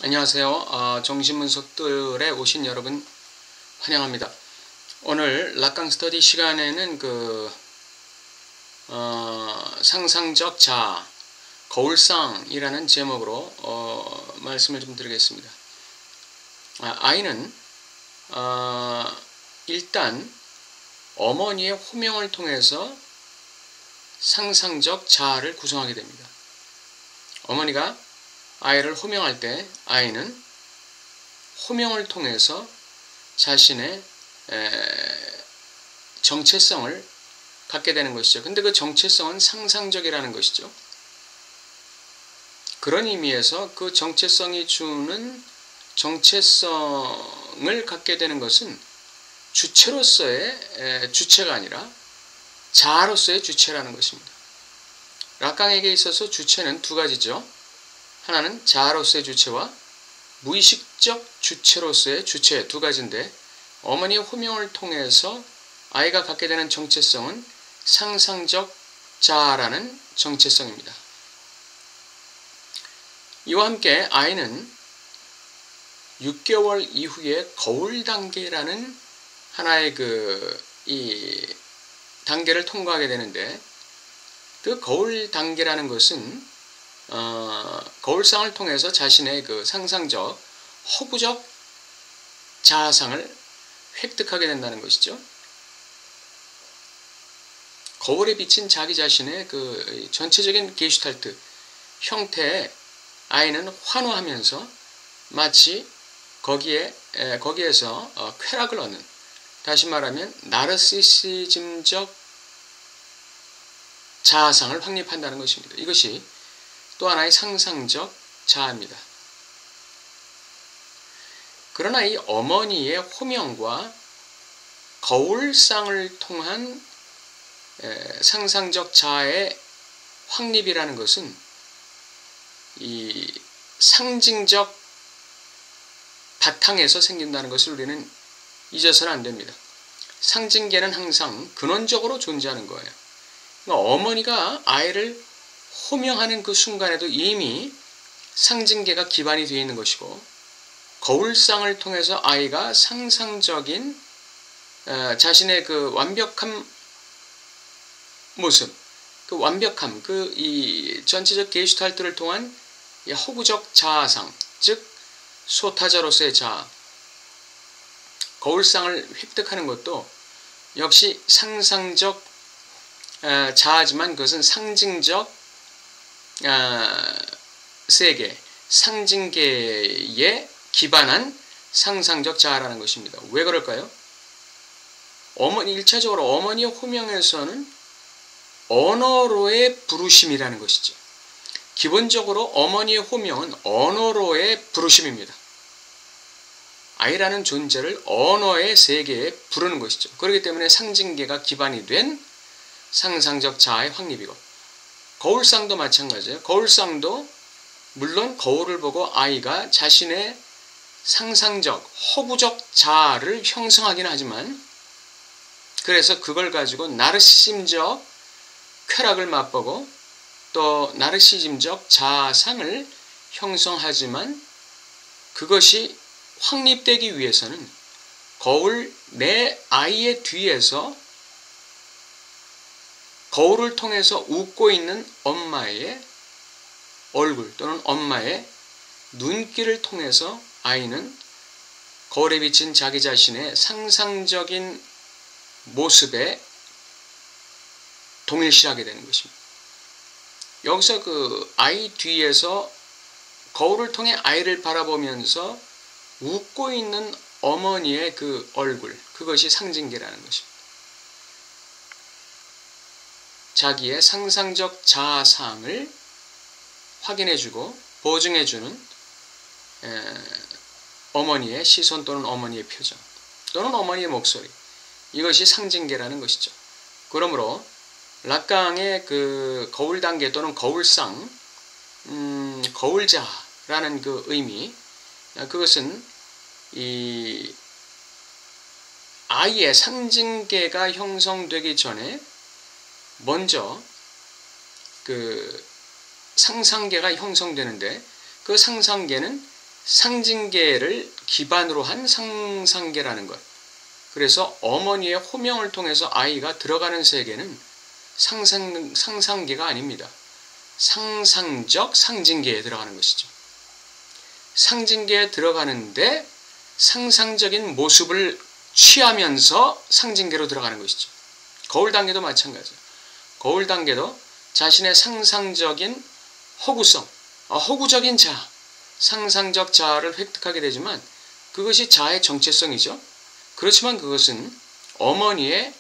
안녕하세요. 정신분석들에 오신 여러분 환영합니다. 오늘 락강 스터디 시간에는 상상적 자아, 거울상이라는 제목으로 말씀을 좀 드리겠습니다. 아이는 일단 어머니의 호명을 통해서 상상적 자아를 구성하게 됩니다. 어머니가 아이를 호명할 때 아이는 호명을 통해서 자신의 정체성을 갖게 되는 것이죠. 근데 그 정체성은 상상적이라는 것이죠. 그런 의미에서 그 정체성이 주는 정체성을 갖게 되는 것은 주체로서의 주체가 아니라 자아로서의 주체라는 것입니다. 락강에게 있어서 주체는 두 가지죠. 하나는 자아로서의 주체와 무의식적 주체로서의 주체 두 가지인데, 어머니의 호명을 통해서 아이가 갖게 되는 정체성은 상상적 자아라는 정체성입니다. 이와 함께 아이는 6개월 이후에 거울 단계라는 하나의 이 단계를 통과하게 되는데, 그 거울 단계라는 것은 거울상을 통해서 자신의 그 상상적, 허구적 자아상을 획득하게 된다는 것이죠. 거울에 비친 자기 자신의 그 전체적인 게슈탈트 형태에 아이는 환호하면서 마치 거기에서 쾌락을 얻는, 다시 말하면 나르시시즘적 자아상을 확립한다는 것입니다. 이것이 또 하나의 상상적 자아입니다. 그러나 이 어머니의 호명과 거울상을 통한 상상적 자아의 확립이라는 것은 이 상징적 바탕에서 생긴다는 것을 우리는 잊어서는 안 됩니다. 상징계는 항상 근원적으로 존재하는 거예요. 그러니까 어머니가 아이를 호명하는 그 순간에도 이미 상징계가 기반이 되어 있는 것이고, 거울상을 통해서 아이가 상상적인 자신의 그 완벽한 모습, 그 완벽함, 이 전체적 게슈탈트를 통한 이 허구적 자아상, 즉 소타자로서의 자아, 거울상을 획득하는 것도 역시 상상적 자아지만 그것은 상징적 세계, 상징계에 기반한 상상적 자아라는 것입니다. 왜 그럴까요? 1차적으로 어머니의 호명에서는 언어로의 부르심이라는 것이죠. 기본적으로 어머니의 호명은 언어로의 부르심입니다. 아이라는 존재를 언어의 세계에 부르는 것이죠. 그렇기 때문에 상징계가 기반이 된 상상적 자아의 확립이고, 거울상도 마찬가지예요. 거울상도 물론 거울을 보고 아이가 자신의 상상적, 허구적 자아를 형성하긴 하지만, 그래서 그걸 가지고 나르시즘적 쾌락을 맛보고 또 나르시즘적 자아상을 형성하지만, 그것이 확립되기 위해서는 내 아이의 뒤에서 거울을 통해서 웃고 있는 엄마의 얼굴 또는 엄마의 눈길을 통해서 아이는 거울에 비친 자기 자신의 상상적인 모습에 동일시하게 되는 것입니다. 여기서 그 아이 뒤에서 거울을 통해 아이를 바라보면서 웃고 있는 어머니의 그 얼굴, 그것이 상징계라는 것입니다. 자기의 상상적 자아상을 확인해주고 보증해주는 어머니의 시선 또는 어머니의 표정 또는 어머니의 목소리, 이것이 상징계라는 것이죠. 그러므로 락강의 그 거울 단계 또는 거울상, 거울자라는 그 의미, 그것은 이 아이의 상징계가 형성되기 전에 먼저 그 상상계가 형성되는데, 그 상상계는 상징계를 기반으로 한 상상계라는 것. 그래서 어머니의 호명을 통해서 아이가 들어가는 세계는 상상계가 아닙니다. 상상적 상징계에 들어가는 것이죠. 상징계에 들어가는데 상상적인 모습을 취하면서 상징계로 들어가는 것이죠. 거울단계도 마찬가지예요. 거울단계도 자신의 상상적인 허구성, 허구적인 자아, 상상적 자아를 획득하게 되지만 그것이 자아의 정체성이죠. 그렇지만 그것은 어머니의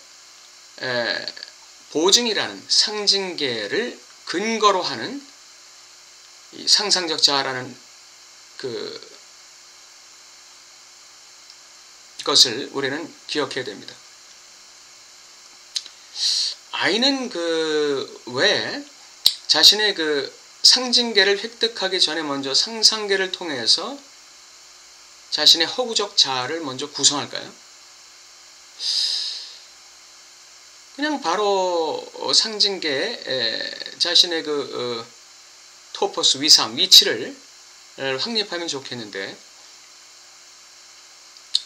보증이라는 상징계를 근거로 하는 이 상상적 자아라는 것을 우리는 기억해야 됩니다. 아이는 왜 자신의 상징계를 획득하기 전에 먼저 상상계를 통해서 자신의 허구적 자아를 먼저 구성할까요? 그냥 바로 상징계에 자신의 토퍼스 위상, 위치를 확립하면 좋겠는데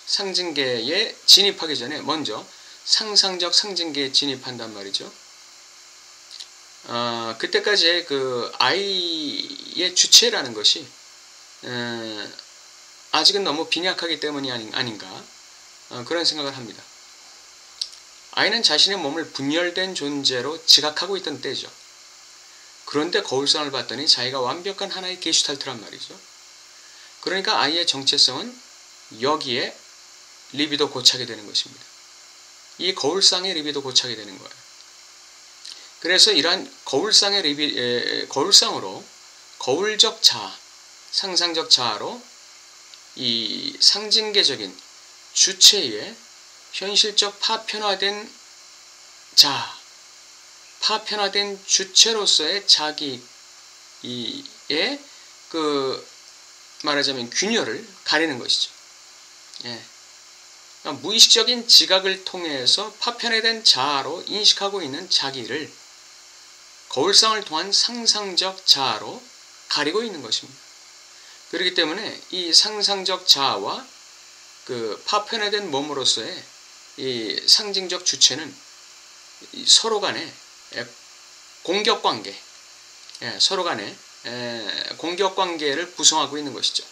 상징계에 진입하기 전에 먼저 상상적 상징계에 진입한단 말이죠. 그때까지의 아이의 주체라는 것이 아직은 너무 빈약하기 때문이 아닌가 그런 생각을 합니다. 아이는 자신의 몸을 분열된 존재로 지각하고 있던 때죠. 그런데 거울상을 봤더니 자기가 완벽한 하나의 게슈탈트란 말이죠. 그러니까 아이의 정체성은 여기에 리비도 고착이 되는 것입니다. 이 거울상의 리비도 고착이 되는 거예요. 그래서 이러한 거울상으로 거울적 자아, 상상적 자아로 이 상징계적인 주체의 현실적 파편화된 자아, 파편화된 주체로서의 자기의 말하자면 균열을 가리는 것이죠. 예. 그러니까 무의식적인 지각을 통해서 파편화된 자아로 인식하고 있는 자기를 거울상을 통한 상상적 자아로 가리고 있는 것입니다. 그렇기 때문에 이 상상적 자아와 파편화된 몸으로서의 이 상징적 주체는 서로 간에 공격관계, 서로 간에 공격관계를 구성하고 있는 것이죠.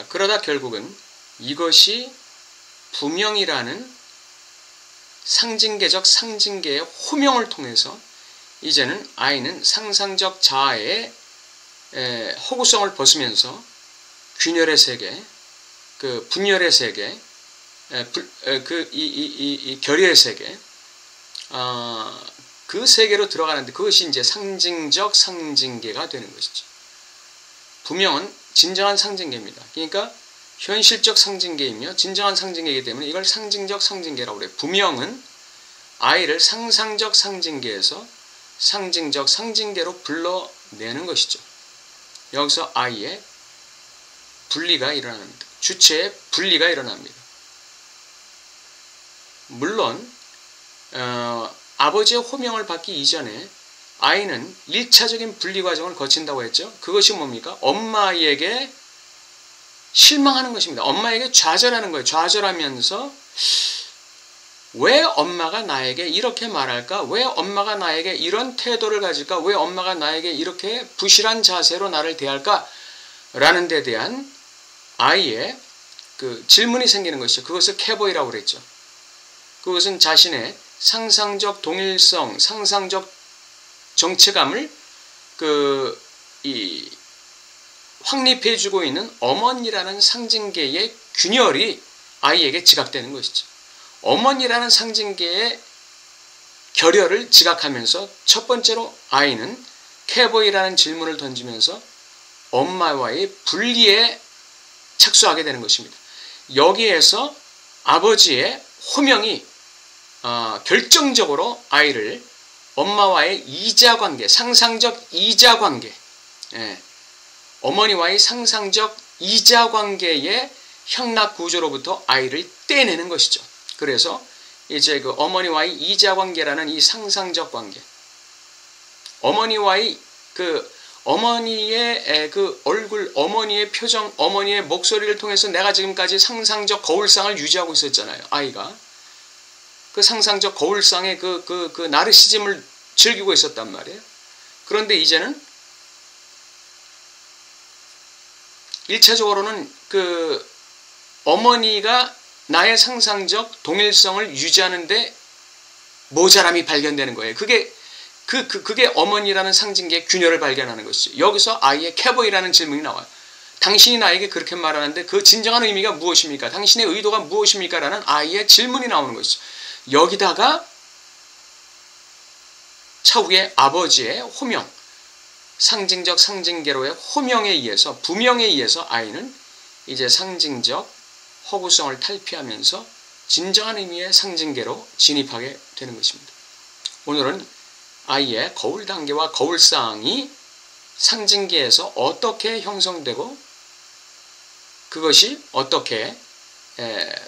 그러다 결국은 이것이 부명이라는 상징계적 상징계의 호명을 통해서 이제는 아이는 상상적 자아의 허구성을 벗으면서 균열의 세계, 분열의 세계, 결의의 세계, 그 세계로 들어가는데 그것이 이제 상징적 상징계가 되는 것이죠. 부명은 진정한 상징계입니다. 그러니까 현실적 상징계이며 진정한 상징계이기 때문에 이걸 상징적 상징계라고 그래요. 부명은 아이를 상상적 상징계에서 상징적 상징계로 불러내는 것이죠. 여기서 아이의 분리가 일어납니다. 주체의 분리가 일어납니다. 물론 아버지의 호명을 받기 이전에 아이는 1차적인 분리 과정을 거친다고 했죠. 그것이 뭡니까? 엄마에게 실망하는 것입니다. 엄마에게 좌절하는 거예요. 좌절하면서 왜 엄마가 나에게 이렇게 말할까? 왜 엄마가 나에게 이런 태도를 가질까? 왜 엄마가 나에게 이렇게 부실한 자세로 나를 대할까? 라는 데 대한 아이의 질문이 생기는 것이죠. 그것을 캐보이라고 그랬죠. 그것은 자신의 상상적 동일성, 상상적 정체감을 확립해주고 있는 어머니라는 상징계의 균열이 아이에게 지각되는 것이죠. 어머니라는 상징계의 결여를 지각하면서 첫 번째로 아이는 캐보이라는 질문을 던지면서 엄마와의 분리에 착수하게 되는 것입니다. 여기에서 아버지의 호명이 결정적으로 아이를 엄마와의 이자관계, 상상적 이자관계, 어머니와의 상상적 이자관계의 향락구조로부터 아이를 떼내는 것이죠. 그래서 이제 어머니와의 이자관계라는 이 상상적 관계, 어머니와의 어머니의 그 얼굴, 어머니의 표정, 어머니의 목소리를 통해서 내가 지금까지 상상적 거울상을 유지하고 있었잖아요. 아이가. 그 상상적 거울상의 그 나르시즘을 즐기고 있었단 말이에요. 그런데 이제는 1차적으로는 그 어머니가 나의 상상적 동일성을 유지하는데 모자람이 발견되는 거예요. 그게 어머니라는 상징계의 균열을 발견하는 것이죠. 여기서 아이의 캐보이라는 질문이 나와요. 당신이 나에게 그렇게 말하는데 그 진정한 의미가 무엇입니까? 당신의 의도가 무엇입니까? 라는 아이의 질문이 나오는 것이죠. 여기다가 차후에 아버지의 호명, 상징적 상징계로의 호명에 의해서, 부명에 의해서 아이는 이제 상징적 허구성을 탈피하면서 진정한 의미의 상징계로 진입하게 되는 것입니다. 오늘은 아이의 거울 단계와 거울상이 상징계에서 어떻게 형성되고 그것이 어떻게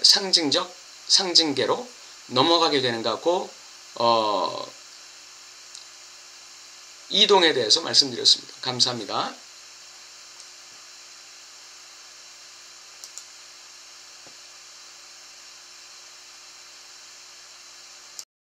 상징적 상징계로 넘어가게 되는가 고 이동에 대해서 말씀드렸습니다. 감사합니다.